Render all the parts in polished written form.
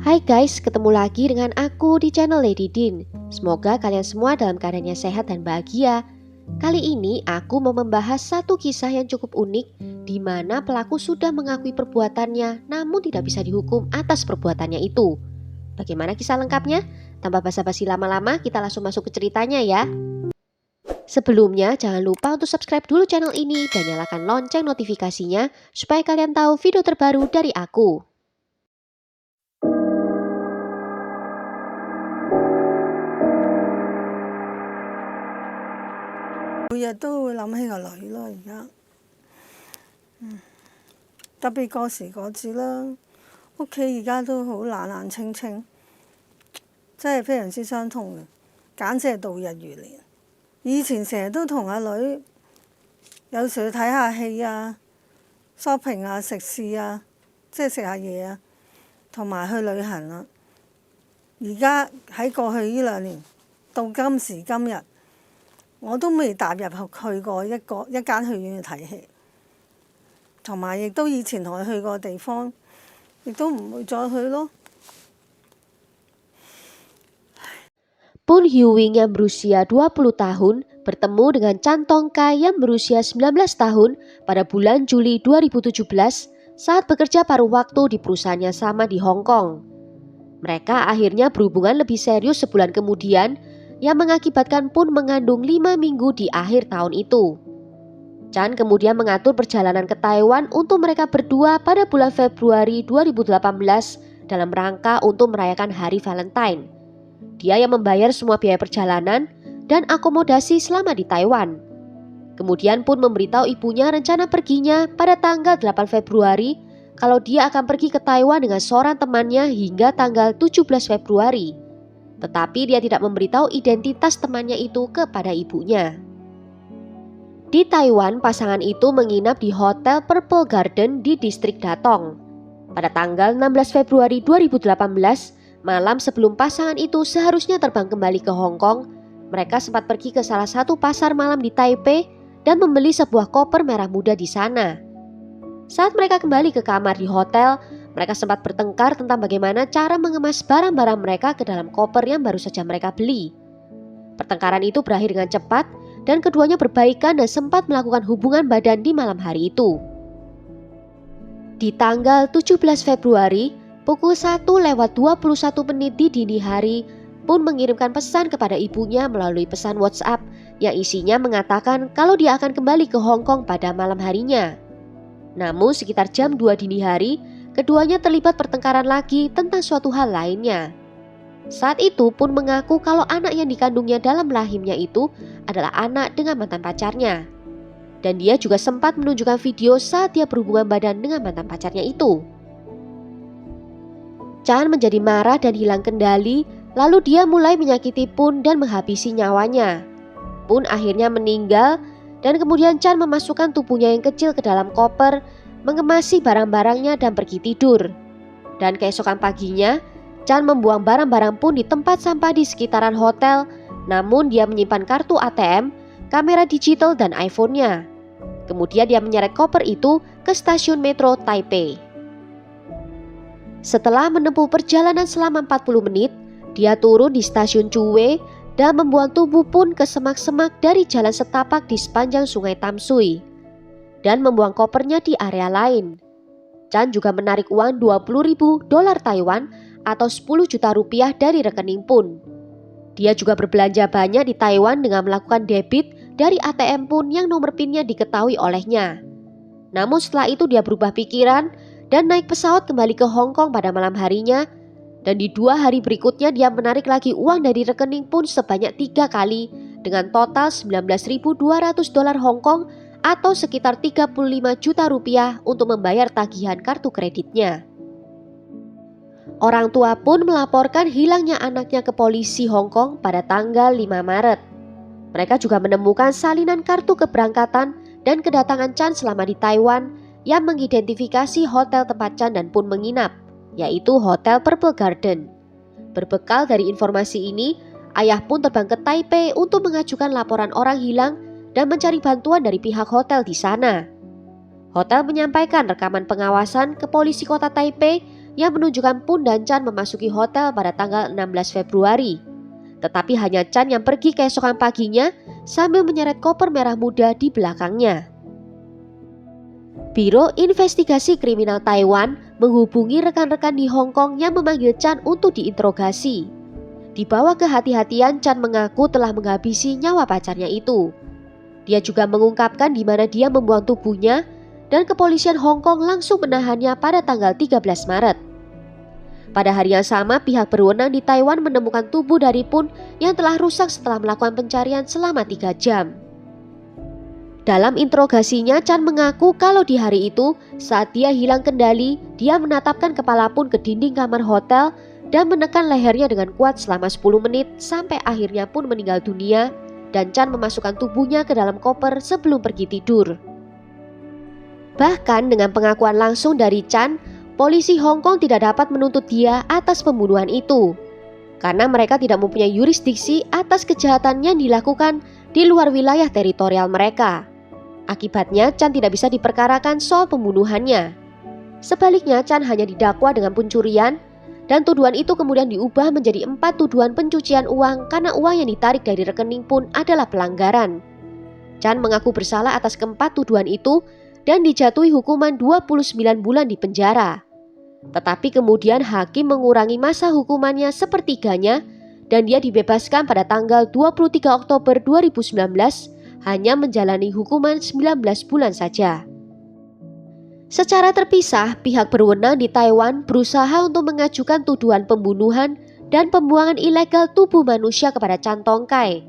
Hai guys, ketemu lagi dengan aku di channel Lady Din. Semoga kalian semua dalam keadaan yang sehat dan bahagia. Kali ini aku mau membahas satu kisah yang cukup unik di mana pelaku sudah mengakui perbuatannya namun tidak bisa dihukum atas perbuatannya itu. Bagaimana kisah lengkapnya? Tanpa basa-basi lama-lama, kita langsung masuk ke ceritanya ya. Sebelumnya, jangan lupa untuk subscribe dulu channel ini dan nyalakan lonceng notifikasinya supaya kalian tahu video terbaru dari aku.每日都會諗起個女咯，而家，特別過時過節啦，屋企而家都好冷冷清清，真係非常之傷痛嘅，簡直係度日如年。以前成日都同阿女有時去睇下戲啊、shopping 啊、食肆啊，即係食下嘢啊，同埋去旅行啊。而家喺過去呢2年到今時今日，我都未踏入去過一間戲院去睇戲，同埋亦都以前同佢去過地方，亦都唔會再去咯。Poon Hyung yang berusia 20 tahun bertemu dengan Chan Tong Kai yang berusia 19 tahun pada bulan Juli 2017 saat bekerja paruh waktu di perusahaan yang sama di Hong Kong. Mereka akhirnya berhubungan lebih serius sebulan kemudian yang mengakibatkan Poon mengandung 5 minggu di akhir tahun itu. Chan kemudian mengatur perjalanan ke Taiwan untuk mereka berdua pada bulan Februari 2018 dalam rangka untuk merayakan Hari Valentine. Dia yang membayar semua biaya perjalanan dan akomodasi selama di Taiwan. Kemudian Poon memberitahu ibunya rencana perginya pada tanggal 8 Februari kalau dia akan pergi ke Taiwan dengan seorang temannya hingga tanggal 17 Februari. Tetapi dia tidak memberitahu identitas temannya itu kepada ibunya. Di Taiwan, pasangan itu menginap di Hotel Purple Garden di distrik Datong. Pada tanggal 16 Februari 2018, malam sebelum pasangan itu seharusnya terbang kembali ke Hong Kong, mereka sempat pergi ke salah satu pasar malam di Taipei dan membeli sebuah koper merah muda di sana. Saat mereka kembali ke kamar di hotel, mereka sempat bertengkar tentang bagaimana cara mengemas barang-barang mereka ke dalam koper yang baru saja mereka beli. Pertengkaran itu berakhir dengan cepat dan keduanya berbaikan dan sempat melakukan hubungan badan di malam hari itu. Di tanggal 17 Februari, pukul 1:21 di dini hari, Poon mengirimkan pesan kepada ibunya melalui pesan WhatsApp yang isinya mengatakan kalau dia akan kembali ke Hong Kong pada malam harinya. Namun sekitar jam 2 dini hari, keduanya terlibat pertengkaran lagi tentang suatu hal lainnya. Saat itu Poon mengaku kalau anak yang dikandungnya dalam rahimnya itu adalah anak dengan mantan pacarnya. Dan dia juga sempat menunjukkan video saat dia berhubungan badan dengan mantan pacarnya itu. Chan menjadi marah dan hilang kendali, lalu dia mulai menyakiti Poon dan menghabisi nyawanya. Poon akhirnya meninggal dan kemudian Chan memasukkan tubuhnya yang kecil ke dalam koper, mengemasi barang-barangnya dan pergi tidur. Dan keesokan paginya, Chan membuang barang-barang Poon di tempat sampah di sekitaran hotel, namun dia menyimpan kartu ATM, kamera digital dan iPhone-nya. Kemudian dia menyeret koper itu ke stasiun metro Taipei. Setelah menempuh perjalanan selama 40 menit, dia turun di stasiun Chue dan membuang tubuh Poon ke semak-semak dari jalan setapak di sepanjang sungai Tamsui dan membuang kopernya di area lain. Chan juga menarik uang 20.000 dolar Taiwan atau 10 juta rupiah dari rekening Poon. Dia juga berbelanja banyak di Taiwan dengan melakukan debit dari ATM Poon yang nomor PIN-nya diketahui olehnya. Namun setelah itu dia berubah pikiran dan naik pesawat kembali ke Hong Kong pada malam harinya, dan di 2 hari berikutnya dia menarik lagi uang dari rekening Poon sebanyak 3 kali dengan total 19.200 dolar Hong Kong atau sekitar 35 juta rupiah untuk membayar tagihan kartu kreditnya. Orang tua Poon melaporkan hilangnya anaknya ke polisi Hong Kong pada tanggal 5 Maret. Mereka juga menemukan salinan kartu keberangkatan dan kedatangan Chan selama di Taiwan yang mengidentifikasi hotel tempat Chan dan Poon menginap, yaitu Hotel Purple Garden. Berbekal dari informasi ini, ayah Poon terbang ke Taipei untuk mengajukan laporan orang hilang dan mencari bantuan dari pihak hotel di sana. Hotel menyampaikan rekaman pengawasan ke polisi kota Taipei yang menunjukkan Pun dan Chan memasuki hotel pada tanggal 16 Februari. Tetapi hanya Chan yang pergi keesokan paginya sambil menyeret koper merah muda di belakangnya. Biro Investigasi Kriminal Taiwan menghubungi rekan-rekan di Hong Kong yang memanggil Chan untuk diinterogasi. Di bawah kehati-hatian, Chan mengaku telah menghabisi nyawa pacarnya itu. Dia juga mengungkapkan di mana dia membuang tubuhnya dan kepolisian Hong Kong langsung menahannya pada tanggal 13 Maret. Pada hari yang sama, pihak berwenang di Taiwan menemukan tubuh dari Pun yang telah rusak setelah melakukan pencarian selama 3 jam. Dalam interogasinya, Chan mengaku kalau di hari itu, saat dia hilang kendali, dia menatapkan kepala Pun ke dinding kamar hotel dan menekan lehernya dengan kuat selama 10 menit sampai akhirnya Pun meninggal dunia dan Chan memasukkan tubuhnya ke dalam koper sebelum pergi tidur. Bahkan dengan pengakuan langsung dari Chan, polisi Hong Kong tidak dapat menuntut dia atas pembunuhan itu karena mereka tidak mempunyai yurisdiksi atas kejahatan yang dilakukan di luar wilayah teritorial mereka. Akibatnya, Chan tidak bisa diperkarakan soal pembunuhannya. Sebaliknya, Chan hanya didakwa dengan pencurian dan tuduhan itu kemudian diubah menjadi 4 tuduhan pencucian uang karena uang yang ditarik dari rekening Pun adalah pelanggaran. Chan mengaku bersalah atas keempat tuduhan itu dan dijatuhi hukuman 29 bulan di penjara. Tetapi kemudian hakim mengurangi masa hukumannya sepertiganya dan dia dibebaskan pada tanggal 23 Oktober 2019 hanya menjalani hukuman 19 bulan saja. Secara terpisah, pihak berwenang di Taiwan berusaha untuk mengajukan tuduhan pembunuhan dan pembuangan ilegal tubuh manusia kepada Chan Tong-kai.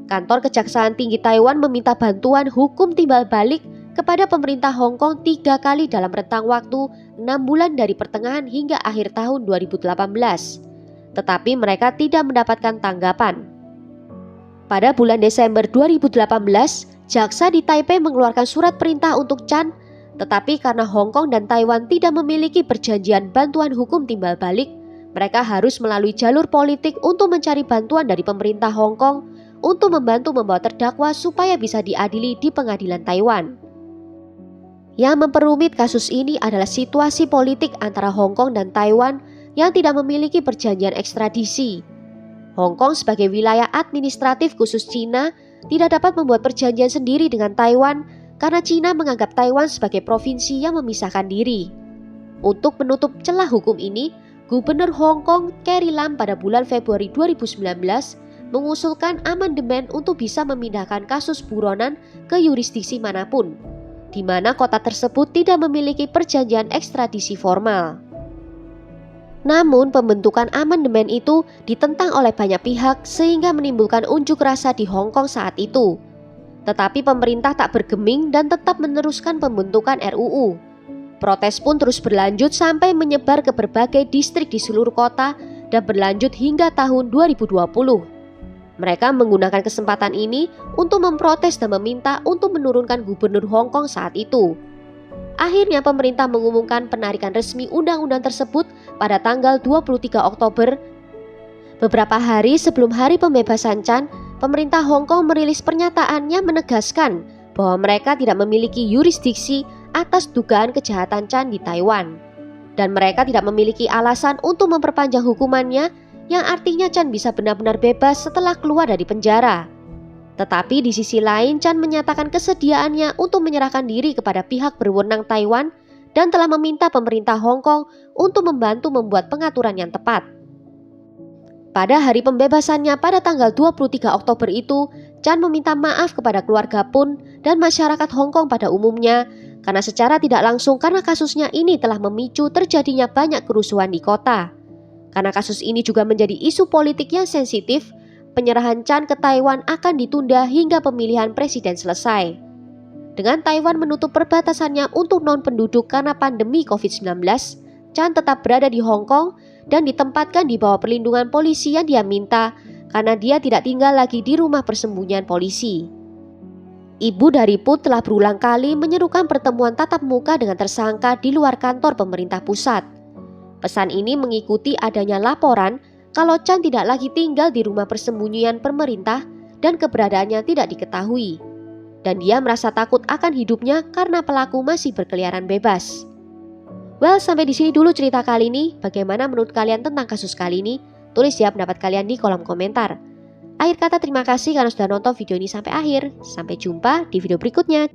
Kantor Kejaksaan Tinggi Taiwan meminta bantuan hukum timbal balik kepada pemerintah Hong Kong 3 kali dalam rentang waktu 6 bulan dari pertengahan hingga akhir tahun 2018. Tetapi mereka tidak mendapatkan tanggapan. Pada bulan Desember 2018, jaksa di Taipei mengeluarkan surat perintah untuk Chan, tetapi karena Hong Kong dan Taiwan tidak memiliki perjanjian bantuan hukum timbal balik, mereka harus melalui jalur politik untuk mencari bantuan dari pemerintah Hong Kong untuk membantu membawa terdakwa supaya bisa diadili di pengadilan Taiwan. Yang memperumit kasus ini adalah situasi politik antara Hong Kong dan Taiwan yang tidak memiliki perjanjian ekstradisi. Hong Kong sebagai wilayah administratif khusus Cina tidak dapat membuat perjanjian sendiri dengan Taiwan karena Cina menganggap Taiwan sebagai provinsi yang memisahkan diri. Untuk menutup celah hukum ini, Gubernur Hong Kong Carrie Lam pada bulan Februari 2019 mengusulkan amandemen untuk bisa memindahkan kasus buronan ke yurisdiksi manapun, di mana kota tersebut tidak memiliki perjanjian ekstradisi formal. Namun pembentukan amandemen itu ditentang oleh banyak pihak sehingga menimbulkan unjuk rasa di Hong Kong saat itu. Tetapi pemerintah tak bergeming dan tetap meneruskan pembentukan RUU. Protes pun terus berlanjut sampai menyebar ke berbagai distrik di seluruh kota dan berlanjut hingga tahun 2020. Mereka menggunakan kesempatan ini untuk memprotes dan meminta untuk menurunkan gubernur Hong Kong saat itu. Akhirnya pemerintah mengumumkan penarikan resmi undang-undang tersebut pada tanggal 23 Oktober. Beberapa hari sebelum hari pembebasan Chan, pemerintah Hong Kong merilis pernyataan yang menegaskan bahwa mereka tidak memiliki yurisdiksi atas dugaan kejahatan Chan di Taiwan. Dan mereka tidak memiliki alasan untuk memperpanjang hukumannya, yang artinya Chan bisa benar-benar bebas setelah keluar dari penjara. Tetapi di sisi lain, Chan menyatakan kesediaannya untuk menyerahkan diri kepada pihak berwenang Taiwan dan telah meminta pemerintah Hong Kong untuk membantu membuat pengaturan yang tepat. Pada hari pembebasannya pada tanggal 23 Oktober itu, Chan meminta maaf kepada keluarga Pun dan masyarakat Hong Kong pada umumnya karena secara tidak langsung karena kasusnya ini telah memicu terjadinya banyak kerusuhan di kota. Karena kasus ini juga menjadi isu politik yang sensitif, penyerahan Chan ke Taiwan akan ditunda hingga pemilihan presiden selesai. Dengan Taiwan menutup perbatasannya untuk non-penduduk karena pandemi COVID-19, Chan tetap berada di Hong Kong dan ditempatkan di bawah perlindungan polisi yang dia minta karena dia tidak tinggal lagi di rumah persembunyian polisi. Ibu dari Pun telah berulang kali menyerukan pertemuan tatap muka dengan tersangka di luar kantor pemerintah pusat. Pesan ini mengikuti adanya laporan kalau Chan tidak lagi tinggal di rumah persembunyian pemerintah dan keberadaannya tidak diketahui. Dan dia merasa takut akan hidupnya karena pelaku masih berkeliaran bebas. Well, sampai di sini dulu cerita kali ini. Bagaimana menurut kalian tentang kasus kali ini? Tulis ya pendapat kalian di kolom komentar. Akhir kata terima kasih karena sudah nonton video ini sampai akhir. Sampai jumpa di video berikutnya.